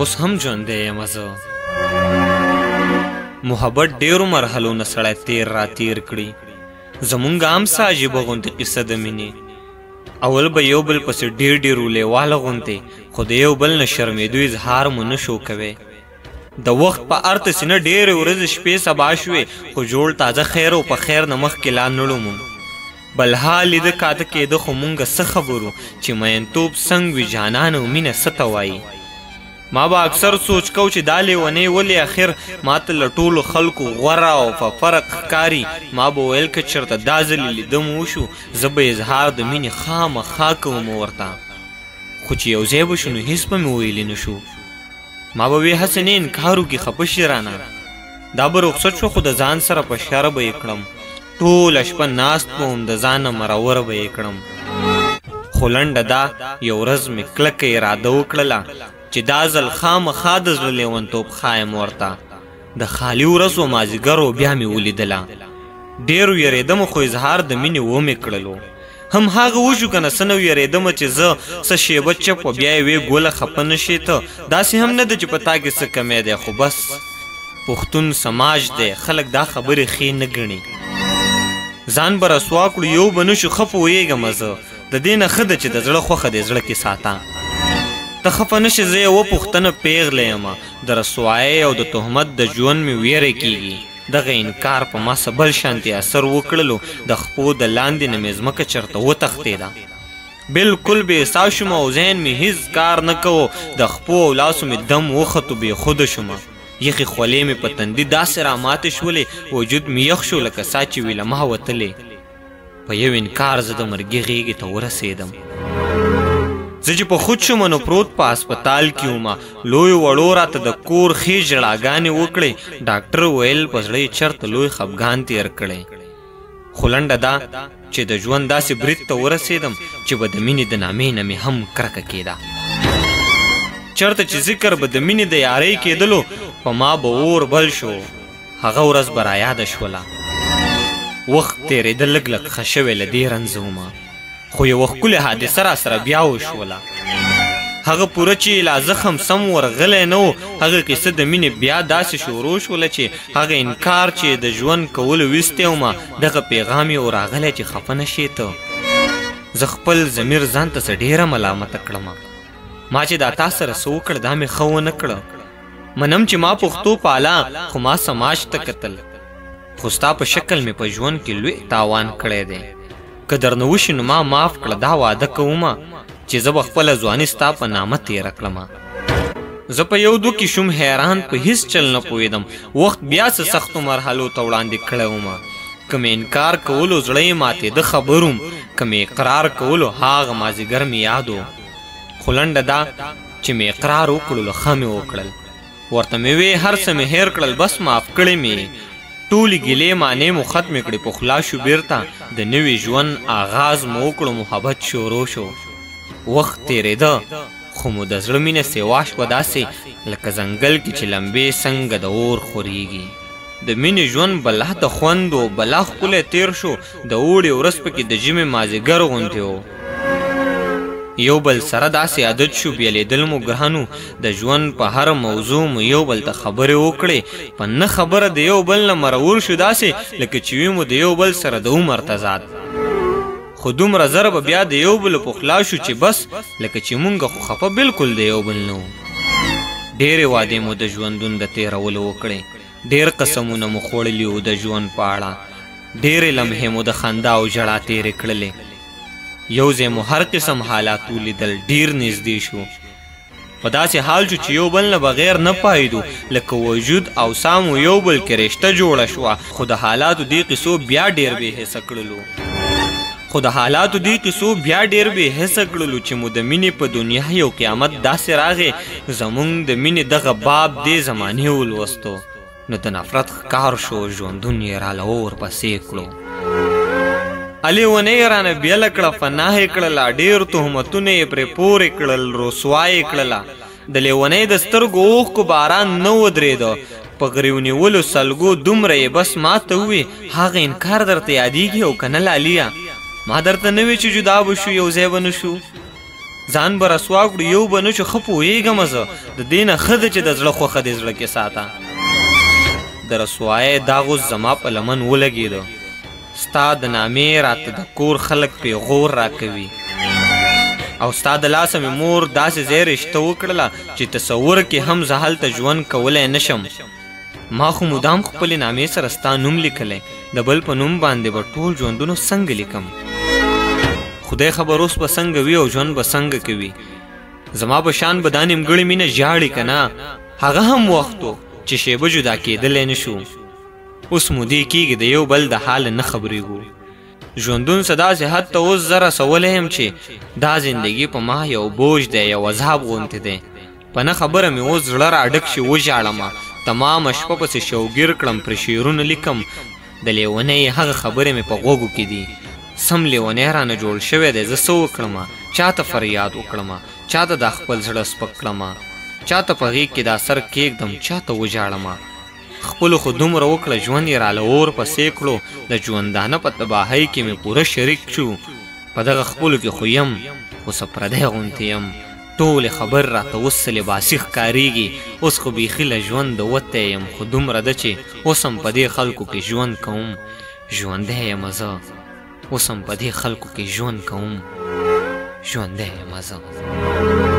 اوس هم ژوندی یم زه. محبت ډېرو مرحلو نه سړی تیر را تیر کړي. زمونږ هم څه عجیبه غوندې قصه د مینې. اول به یو بل پسې ډېر لیواله غوندې، خو د یو بل نه شرمېدو اظهار مو نه شو کوی. د وخت په ارتسې نه ډېرې ورځې شپې سبا شوې، خو جوړ تازه خیر او په خیر نه مخکې لا نړو مونږ. بل حال لیده کاته کېده خو مونږ څه خبرو چې مینتوب څنګه وي جانان او مینه څه ته وایي. ما به اکثر سوچ کو چې دا لیونۍ ولې اخر ما ته له ټولو خلکو غوره او په فرق ښکاري. ما به ویل که چېرته دا ځلې لیده مو وشو زه به اظهار د مینې خامخا کوم ورته، خو چې یو ځای به شو نو هېڅ به مې ویلی نه شو. ما به وی هسې نه انکار وکړي خفه شي رانه. دا به رخصت شو خو د ځان سره په شر به یې کړم، ټوله شپه ناست به وم د ځانه مرور به یې کړم. خو لنډه دا یو ورځ مې کلکه اراده وکړله چې دا ځل خامخا د زړه لیونتوب ښایم ورته. د خالي ورځو مازدیګرو بیا مې ولیدله. ډېر ویرېدم خو اظهار د مینې ومې کړلو. هم هغه وشو که نه څه نه ویرېدم چې زه څه شیبه چپ و بیا یې وې ګوله خفه نه شې ته. داسې هم نه ده چې په تا کې څه کمی دی، خو بس پښتون سماج دی، خلک دا خبرې ښې نه ګڼي. ځان به رسوا کړو یو به نه شو ښه پوهېږم زه. د دې نه ښه ده چې د زړه خوښه دې زړه کې ساته. ته خفه نه شې زه یوه پوښتنه پیغله یمه. د رسوایۍ او د تهمت د ژوند مې ویره کېږي. دغه انکار په ما څه بل شانتې اثر وکړلو. د خپو د لاندې نه مې ځمکه چېرته وتښتېده. بلکل بې احساس شوم او ذهن مې هېڅ کار نه کوو. د خپو او لاسو مې دم وختو بېخوده شومه. یخې خولې مې په تندي داسې راماتې شولې، وجود مې یخ شو لکه سا چې وي له ما وتلې. په یو انکار زه د مرګي غېږې ته ورسېدم. زه چې په خود شوم نو پروت په هسپتال کې ومه. لویو وړو راته د کور ښې ژړاګانې وکړې. ډاکټر ویل په زړه یې چېرته لوی خفګان تېر کړی. خو لنډه دا چې د ژوند داسې برید ته ورسېدم چې به د مینې د نامې نه مې هم کرکه کېده. چېرته چې ذکر به د مینې د یارۍ کېدلو په ما به اور بل شو. هغه ورځ به رایاده شوله. وخت تېرېده لږ لږ ښه شوی له دې رنځه ومه. خو یوه ښکلې حادثه راسره بیا وشوله. هغه پوره چې لا زخم سم ورغلی نه و، هغه قصه د مینې بیا داسې شروع شوله چې هغه انکار چې د ژوند کولو ویستی ومه، دغه پیغام یې راغلی چې خفه نه شې ته. زه خپل ضمیر ځان ته څه ډېره ملامته کړمه. ما چې دا تا سره څه وکړه دا مې ښه ونه کړه. منم چې ما پښتو پاله خو ما سماج ته کتل. خو ستا په شکل مې په ژوند کې لوی تاوان کړی دی. که درنه وشي نو ما معاف کړه. دا واده کومه چې زه به خپله ځواني ستا په نامه تېره کړمه. زه په یو دو کې شوم حیران، په هیڅ چل نه پوهېدم. وخت بیا څه سختو مرحلو ته وړاندې کړی ومه. که مې انکار کولو زړه یې ماتېده خبروم، که مې اقرار کولو هاغه مازدیګر مې یاد و. خو لنډه دا چې مې اقرار وکړلو ښه مې وکړل. ورته مې وې هر څه مې هېر کړل، بس معاف کړی مې. ټولې ګیلې معنی مو ختمې کړې، په خلا شو بیرته د نوي ژوند آغاز مو وکړو. محبت شروع شو. وخت تېرېده خو مو د زړه مینه سیوا شوه داسې لکه ځنګل کې چې لمبې څنګه د اور خورېږي. د مینې ژوند بلا د خوند و بلا ښکلی تېر شو. د اوړي ورځ پکې د ژمې مازدیګر غوندې و. یو بل سره داسې عادت شو بیلیدل مو ګرانو. د ژوند په هر موضوع مو یو بل ته خبرې وکړې. په نه خبره د یو بل نه مرور شو داسې لکه چې وي مو د یو بل سره د عمر تضاد. خو دومره زر به بیا د یو بل په خلا شو چې بس لکه چې مونږ خو خفه بلکل د یو بل نه وو. ډېرې وعدې مو د ژوندون د تېرولو وکړې. ډېر قسمونه مو خوړلي وو د ژوند په اړه. ډېرې لمحې مو د خندا او ژړا تېرې کړلې. یو ځای مو هر قسم حالات ولیدل. ډېر نږدې شو. په داسې حال شو چې یو بل نه بغیر نه پایدو. لکه وجود او سا مو یو بل کې رشته جوړه شوه. خو د حالاتو دې قصو بیا ډېر بې حسه کړلو. چې مو د مینې په دنیا یو قیامت داسې راغی. زمونږ د مینې دغه باب دې زمانې ولوستو نو د نفرت ښکار شو. ژوندون یې راله ورپسې کړو. لیونۍ رانه بیله کړه، فناه یې کړله. ډېر تهمتونه یې پرې پورې کړل، رسوا یې کړله. د لیونۍ د سترګو اوښکو باران نه ودرېده. په غریو نیولو سلګو دومره یې بس ما ته ووې هغه انکار درته یادېږي او که نه لالیه؟ ما درته نه وې چې جدا به شو یو ځای به نه شو. ځان به رسوا کړو یو به نه شو ښه پوهېږم زه د دې نه ښه ده چې د زړه خوښه دې زړه کې ساته د رسوایۍ داغ اوس زما په لمن ولګېده ستا د نامې راته د کور خلک پیغور راکوي او ستا د لاسه مې مور داسې ځای رشته وکړله چې تصور کې هم زه هلته ژوند کولی نه شم ما خو مدام خپلې نامې سره ستا نوم لیکلی د بل په نوم باندې به ټول ژوندونو څنګه لیکم خدای خبر اوس به څنګه وي او ژوند به څنګه کوي زما په شان به دا نیمګړې مینه ژاړي که نه هغه هم وخت و چې شیبه جدا کېدلی نه شو اوس مودې کېږي د یو بل د حال نه خبرېږو ژوندون څه داسې حد ته اوس زه رسولی یم چې دا زندګي په ما یو بوج دی یو عذاب غوندې دی په نه خبره مې اوس زړه راډک شي وژاړمه تمامه شپه پسې شوګیر کړم پرې شعرونه لیکم د لیونۍ هغه خبرې مې په غوږو کې دي سم لیونی رانه جوړ شوی دی زه څه وکړمه چا ته فریاد وکړمه چا ته دا خپل زړه سپک کړمه چا ته په غېږ کې دا سر کېږدم چا ته وژاړمه خپلو خو دومره وکړه ژوند یې راله اور پسې کړو د ژوندانه په تباهۍ کې مې پوره شریک شو په دغه خپلو کې خو یم خو څه پردی غوندې یم ټولې خبر راته اوس څه لباسي ښکارېږي اوس خو بیخي له ژونده وتی یم خو دومره ده چې اوس هم په دې خلکو کې ژوند کوم ژوندی یم زه اوس هم په دې خلکو کې ژوند کوم ژوندی یم زه